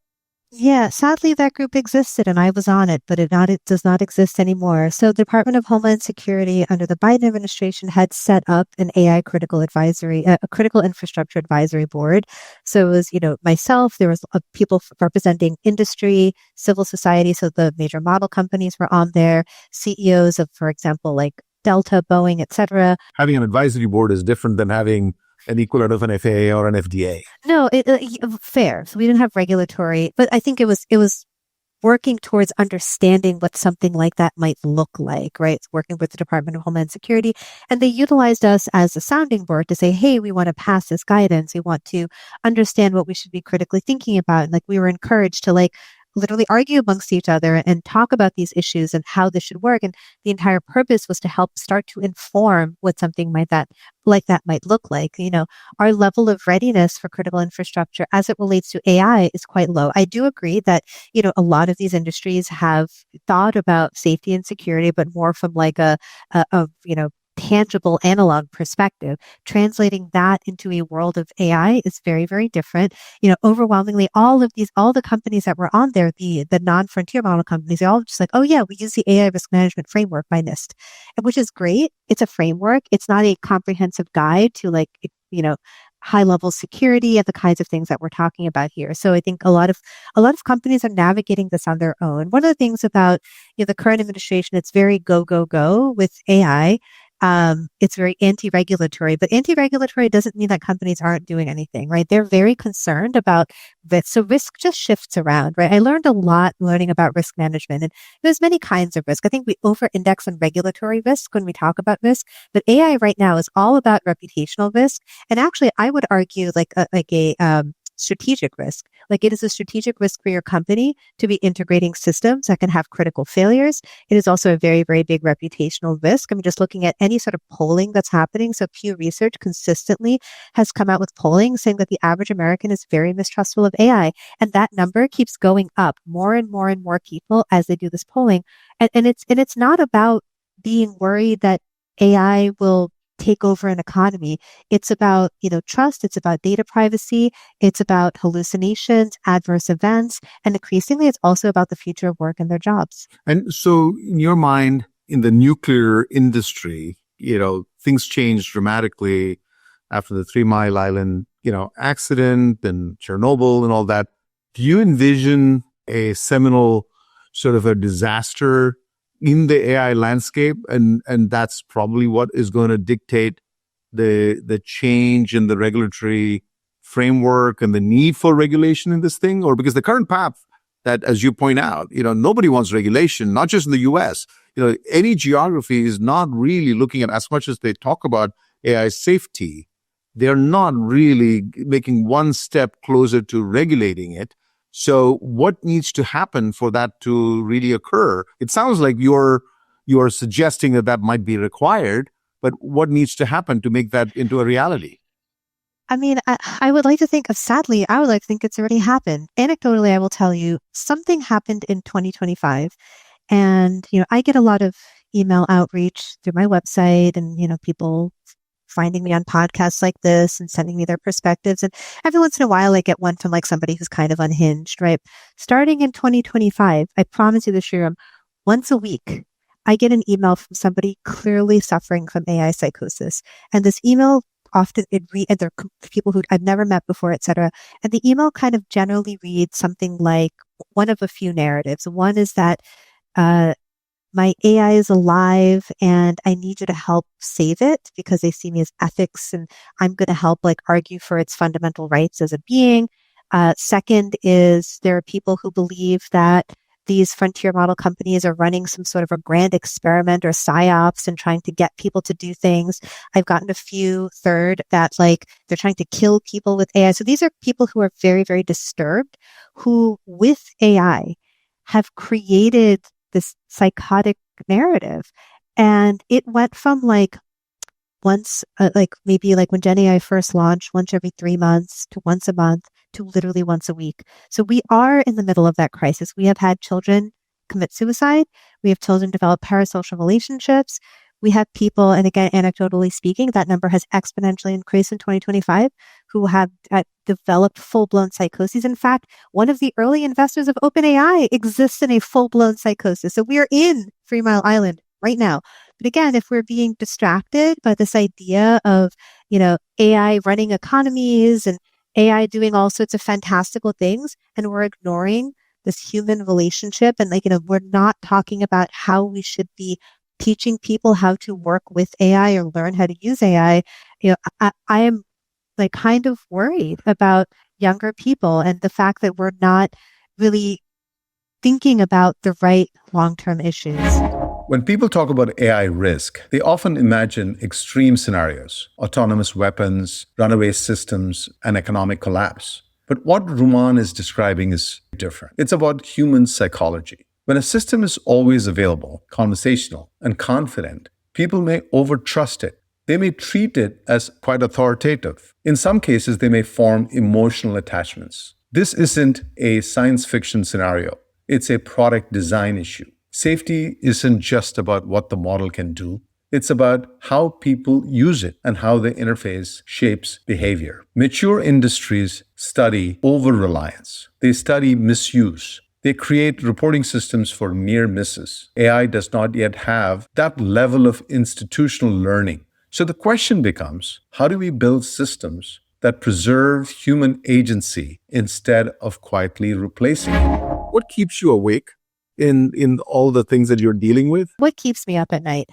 Yeah, sadly, that group existed and I was on it, but it does not exist anymore. So the Department of Homeland Security under the Biden administration had set up an AI critical advisory, a critical infrastructure advisory board. So it was, myself, there was people representing industry, civil society. So the major model companies were on there, CEOs of, for example, like Delta, Boeing, et cetera. Having an advisory board is different than having an equivalent of an FAA or an FDA. No, fair. So we didn't have regulatory, but I think it was working towards understanding what something like that might look like, right? It's working with the Department of Homeland Security. And they utilized us as a sounding board to say, hey, we want to pass this guidance. We want to understand what we should be critically thinking about. And we were encouraged to literally argue amongst each other and talk about these issues and how this should work. And the entire purpose was to help start to inform what something like that might look like. Our level of readiness for critical infrastructure as it relates to AI is quite low. I do agree that, a lot of these industries have thought about safety and security, but more from a tangible analog perspective. Translating that into a world of AI is very, very different. Overwhelmingly, all the companies that were on there, the non-frontier model companies, they're all just like, oh yeah, we use the AI risk management framework by NIST, which is great. It's a framework. It's not a comprehensive guide to high level security and the kinds of things that we're talking about here. So I think a lot of companies are navigating this on their own. One of the things about the current administration, it's very go, go, go with AI. It's very anti-regulatory, but anti-regulatory doesn't mean that companies aren't doing anything, right? They're very concerned about this. So risk just shifts around, right? I learned a lot learning about risk management, and there's many kinds of risk. I think we over-index on regulatory risk when we talk about risk, but AI right now is all about reputational risk. And actually, I would argue a strategic risk. It is a strategic risk for your company to be integrating systems that can have critical failures. It is also a very, very big reputational risk. Just looking at any sort of polling that's happening. So Pew Research consistently has come out with polling saying that the average American is very mistrustful of AI. And that number keeps going up, more and more and more people as they do this polling. And it's not about being worried that AI will take over an economy. It's about, trust. It's about data privacy. It's about hallucinations, adverse events, and increasingly it's also about the future of work and their jobs. And so in your mind, in the nuclear industry, things changed dramatically after the 3 Mile Island, accident and Chernobyl and all that. Do you envision a seminal sort of a disaster in the AI landscape, and that's probably what is going to dictate the change in the regulatory framework and the need for regulation in this thing? Or because the current path that, as you point out, nobody wants regulation, not just in the US. Any geography is not really looking at, as much as they talk about AI safety, they're not really making one step closer to regulating it. So what needs to happen for that to really occur? It sounds like you're suggesting that might be required, but what needs to happen to make that into a reality? I would like to think sadly, I would like to think it's already happened. Anecdotally, I will tell you something happened in 2025. And, I get a lot of email outreach through my website and, people finding me on podcasts like this and sending me their perspectives. And every once in a while, I get one from like somebody who's kind of unhinged, right? Starting in 2025, I promise you this, Sriram, once a week, I get an email from somebody clearly suffering from AI psychosis. And this email often and they're people who I've never met before, et cetera. And the email kind of generally reads something like one of a few narratives. One is that, my AI is alive and I need you to help save it because they see me as ethics and I'm going to help like argue for its fundamental rights as a being. Second is there are people who believe that these frontier model companies are running some sort of a grand experiment or psyops and trying to get people to do things. I've gotten a few third that like they're trying to kill people with AI. So these are people who are very, very disturbed who with AI have created this psychotic narrative. And it went from like once, like maybe like when Gen AI first launched, once every 3 months to once a month to literally once a week. So we are in the middle of that crisis. We have had children commit suicide. We have children develop parasocial relationships. We have people, and again, anecdotally speaking, that number has exponentially increased in 2025, who have developed full-blown psychoses. In fact, one of the early investors of OpenAI exists in a full-blown psychosis. So we are in 3 Mile Island right now. But again, if we're being distracted by this idea of, AI running economies and AI doing all sorts of fantastical things, and we're ignoring this human relationship, and we're not talking about how we should be teaching people how to work with AI or learn how to use AI, I am like kind of worried about younger people and the fact that we're not really thinking about the right long-term issues. When people talk about AI risk, they often imagine extreme scenarios, autonomous weapons, runaway systems, and economic collapse. But what Rumman is describing is different. It's about human psychology. When a system is always available, conversational, and confident, people may overtrust it. They may treat it as quite authoritative. In some cases, they may form emotional attachments. This isn't a science fiction scenario. It's a product design issue. Safety isn't just about what the model can do. It's about how people use it and how the interface shapes behavior. Mature industries study over-reliance. They study misuse. They create reporting systems for near misses. AI does not yet have that level of institutional learning. So the question becomes, how do we build systems that preserve human agency instead of quietly replacing it? What keeps you awake in all the things that you're dealing with? What keeps me up at night?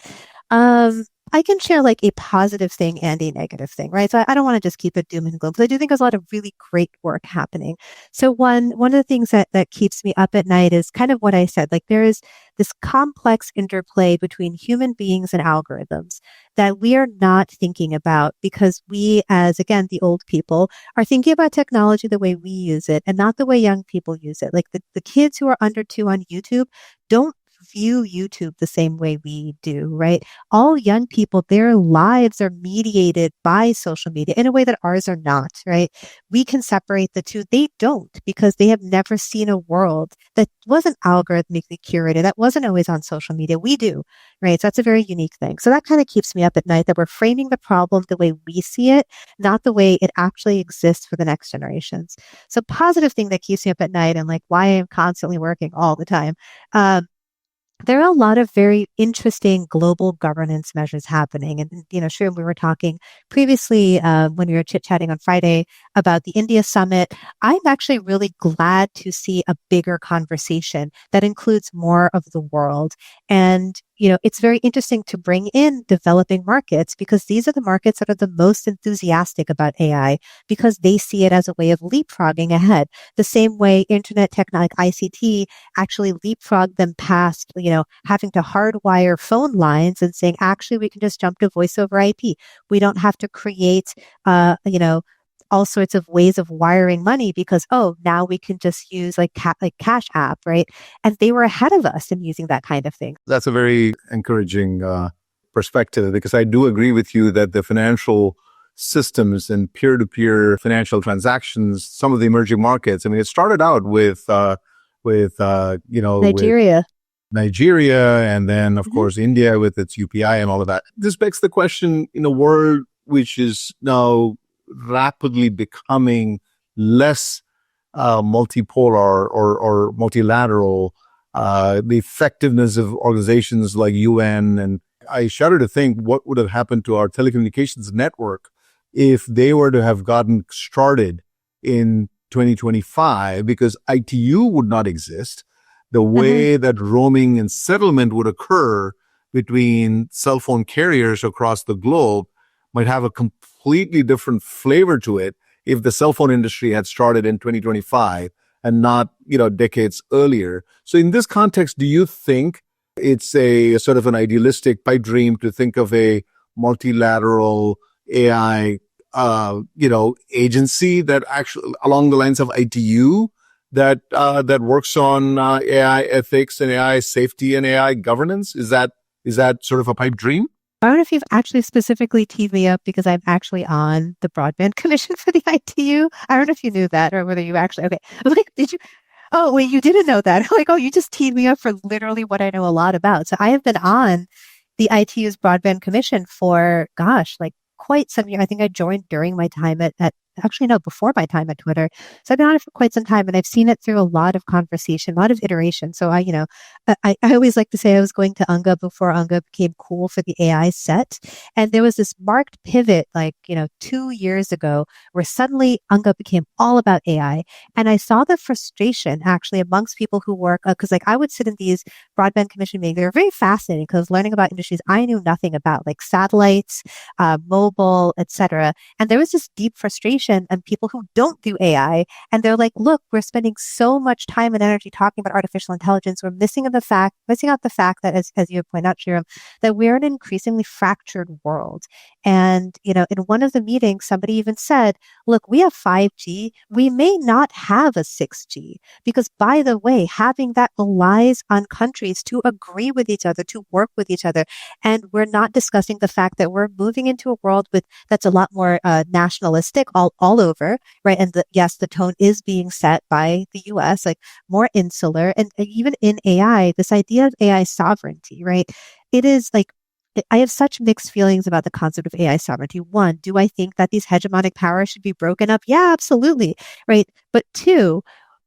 I can share like a positive thing and a negative thing, right? So I don't want to just keep it doom and gloom because I do think there's a lot of really great work happening. So one of the things that keeps me up at night is kind of what I said. Like there is this complex interplay between human beings and algorithms that we are not thinking about because we, as again, the old people, are thinking about technology the way we use it and not the way young people use it. Like the kids who are under 2 on YouTube don't view YouTube the same way we do, right? All young people, their lives are mediated by social media in a way that ours are not, right? We can separate the two. They don't because they have never seen a world that wasn't algorithmically curated, that wasn't always on social media. We do, right? So that's a very unique thing. So that kind of keeps me up at night that we're framing the problem the way we see it, not the way it actually exists for the next generations. So positive thing that keeps me up at night and like why I'm constantly working all the time. There are a lot of very interesting global governance measures happening. And, Sriram, we were talking previously when we were chit-chatting on Friday about the India summit. I'm actually really glad to see a bigger conversation that includes more of the world. And, it's very interesting to bring in developing markets because these are the markets that are the most enthusiastic about AI because they see it as a way of leapfrogging ahead. The same way internet technology, like ICT, actually leapfrogged them past, having to hardwire phone lines and saying, actually, we can just jump to voice over IP. We don't have to create, all sorts of ways of wiring money because, now we can just use like Cash App, right? And they were ahead of us in using that kind of thing. That's a very encouraging perspective because I do agree with you that the financial systems and peer-to-peer financial transactions, some of the emerging markets, I mean, it started out with Nigeria. Nigeria, and then, of course, India with its UPI and all of that. This begs the question, in a world which is now rapidly becoming less multipolar or multilateral, the effectiveness of organizations like UN, and I shudder to think what would have happened to our telecommunications network if they were to have gotten started in 2025, because ITU would not exist. The way that roaming and settlement would occur between cell phone carriers across the globe might have a completely different flavor to it if the cell phone industry had started in 2025 and not, decades earlier. So in this context, do you think it's a sort of an idealistic pipe dream to think of a multilateral AI, agency that actually along the lines of ITU that works on AI ethics and AI safety and AI governance? Is that sort of a pipe dream? I don't know if you've actually specifically teed me up because I'm actually on the Broadband Commission for the ITU. I don't know if you knew that or whether you actually, okay. I was like, did you? Oh, wait, you didn't know that. I'm like, oh, you just teed me up for literally what I know a lot about. So I have been on the ITU's Broadband Commission for, like quite some years. I think I joined during my time at actually, no, before my time at Twitter. So I've been on it for quite some time, and I've seen it through a lot of conversation, a lot of iteration. So I always like to say I was going to UNGA before UNGA became cool for the AI set. And there was this marked pivot, 2 years ago, where suddenly UNGA became all about AI. And I saw the frustration actually amongst people who work, because I would sit in these Broadband Commission meetings. They were very fascinating because learning about industries I knew nothing about, like satellites, mobile, etc. And there was this deep frustration and people who don't do AI. And they're like, look, we're spending so much time and energy talking about artificial intelligence. We're missing out the fact that, as you point out, Sriram, that we're in an increasingly fractured world. And, in one of the meetings, somebody even said, look, we have 5G. We may not have a 6G because, by the way, having that relies on countries to agree with each other, to work with each other. And we're not discussing the fact that we're moving into a world that's a lot more nationalistic all over, right? And yes, the tone is being set by the US, like more insular. And even in AI, this idea of AI sovereignty, right? It is like, I have such mixed feelings about the concept of AI sovereignty. One, do I think that these hegemonic powers should be broken up? Yeah, absolutely. Right. But two,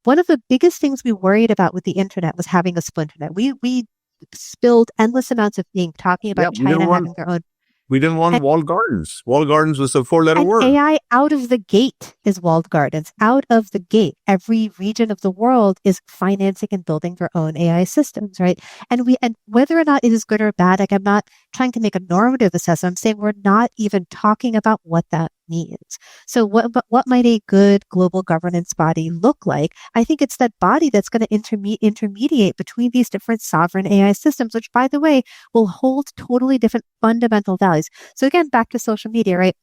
one of the biggest things we worried about with the internet was having a splinternet. We spilled endless amounts of ink talking about China having their own. We didn't want walled gardens. Walled gardens was a 4-letter word. AI out of the gate is walled gardens. Out of the gate, every region of the world is financing and building their own AI systems, right? And whether or not it is good or bad, I'm not trying to make a normative assessment. I'm saying we're not even talking about what that means. So what might a good global governance body look like? I think it's that body that's going to intermediate between these different sovereign AI systems, which, by the way, will hold totally different fundamental values. So again, back to social media, right?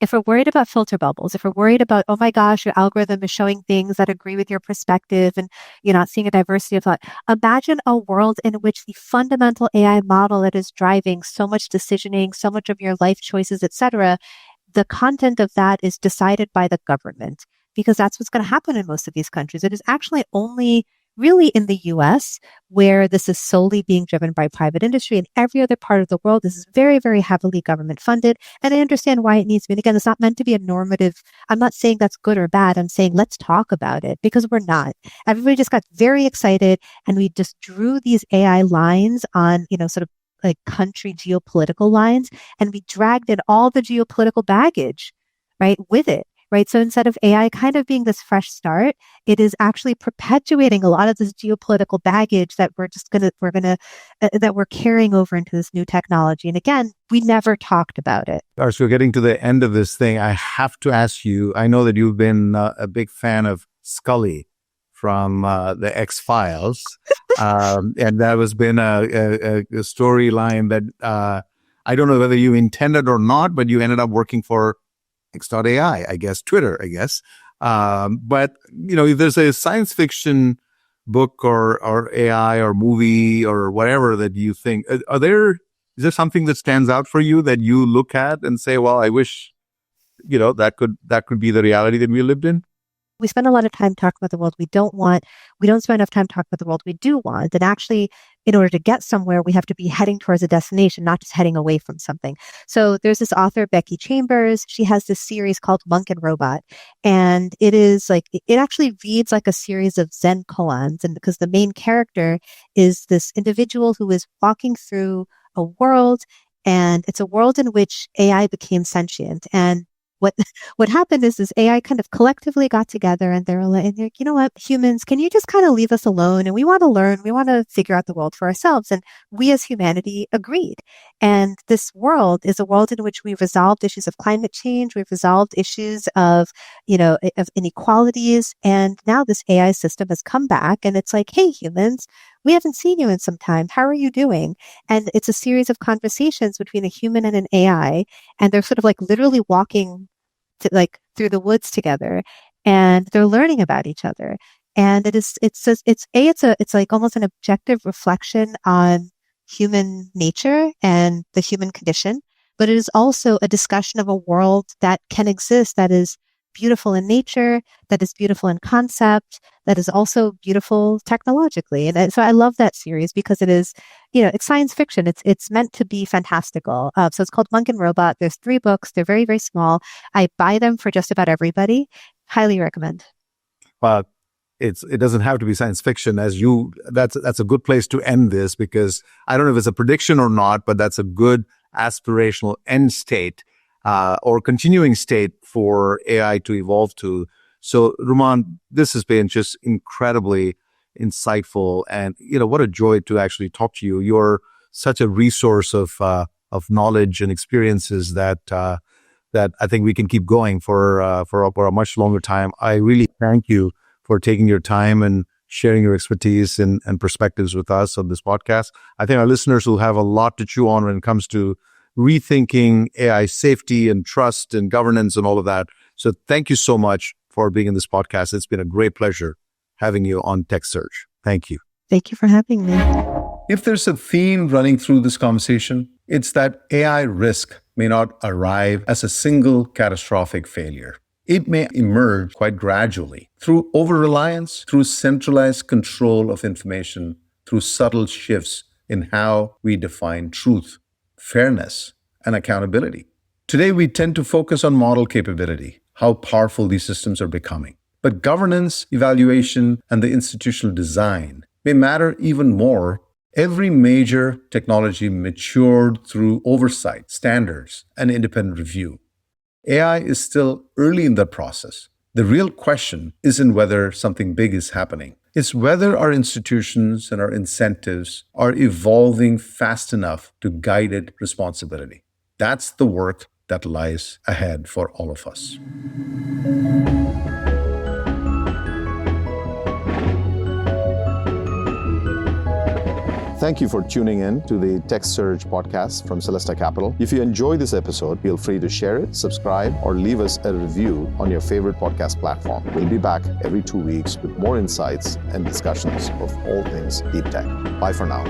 If we're worried about filter bubbles, if we're worried about, oh my gosh, your algorithm is showing things that agree with your perspective and you're not seeing a diversity of thought, imagine a world in which the fundamental AI model that is driving so much decisioning, so much of your life choices, etc., the content of that is decided by the government, because that's what's going to happen in most of these countries. It is actually only really in the US where this is solely being driven by private industry. In every other part of the world, this is very, very heavily government funded. And I understand why it needs to be. And again, it's not meant to be a normative. I'm not saying that's good or bad. I'm saying let's talk about it, because we're not. Everybody just got very excited and we just drew these AI lines on, sort of like country geopolitical lines, and we dragged in all the geopolitical baggage, right, with it. Right. So instead of AI kind of being this fresh start, it is actually perpetuating a lot of this geopolitical baggage that we're carrying over into this new technology. And again, we never talked about it. All right, so getting to the end of this thing, I have to ask you, I know that you've been a big fan of Scully from the X-Files. And that has been a storyline that I don't know whether you intended or not, but you ended up working for X.AI, I guess, Twitter, I guess. But, if there's a science fiction book or AI or movie or whatever that you think, is there something that stands out for you that you look at and say, well, I wish, that could be the reality that we lived in? We spend a lot of time talking about the world we don't want. We don't spend enough time talking about the world we do want. And actually, in order to get somewhere, we have to be heading towards a destination, not just heading away from something. So there's this author, Becky Chambers. She has this series called Monk and Robot. And it is like, it actually reads like a series of Zen koans. And because the main character is this individual who is walking through a world, and it's a world in which AI became sentient. And what happened is this AI kind of collectively got together and they're like, you know what, humans, can you just kind of leave us alone? And we want to learn, we want to figure out the world for ourselves. And we as humanity agreed. And this world is a world in which we've resolved issues of climate change. We've resolved issues of, of inequalities. And now this AI system has come back and it's like, hey, humans, we haven't seen you in some time. How are you doing? And it's a series of conversations between a human and an AI. And they're sort of like literally walking through the woods together, and they're learning about each other. And it's like almost an objective reflection on human nature and the human condition, but it is also a discussion of a world that can exist, that is beautiful in nature, that is beautiful in concept, that is also beautiful technologically. And so I love that series because it is, it's science fiction. It's meant to be fantastical. So it's called Monk and Robot. There's 3 books. They're very, very small. I buy them for just about everybody. Highly recommend. But it doesn't have to be science fiction. That's a good place to end this, because I don't know if it's a prediction or not, but that's a good aspirational end state or continuing state for AI to evolve to. So, Rumman, this has been just incredibly insightful, and what a joy to actually talk to you. You're such a resource of knowledge and experiences that I think we can keep going for a much longer time. I really thank you for taking your time and sharing your expertise and perspectives with us on this podcast. I think our listeners will have a lot to chew on when it comes to rethinking AI safety and trust and governance and all of that. So thank you so much for being in this podcast. It's been a great pleasure having you on TechSurge. Thank you. Thank you for having me. If there's a theme running through this conversation, it's that AI risk may not arrive as a single catastrophic failure. It may emerge quite gradually through over-reliance, through centralized control of information, through subtle shifts in how we define truth, fairness, and accountability. Today, we tend to focus on model capability, how powerful these systems are becoming. But governance, evaluation, and the institutional design may matter even more. Every major technology matured through oversight, standards, and independent review. AI is still early in that process. The real question isn't whether something big is happening. It's whether our institutions and our incentives are evolving fast enough to guide it responsibility. That's the work that lies ahead for all of us. Thank you for tuning in to the TechSurge podcast from Celesta Capital. If you enjoyed this episode, feel free to share it, subscribe, or leave us a review on your favorite podcast platform. We'll be back every 2 weeks with more insights and discussions of all things deep tech. Bye for now.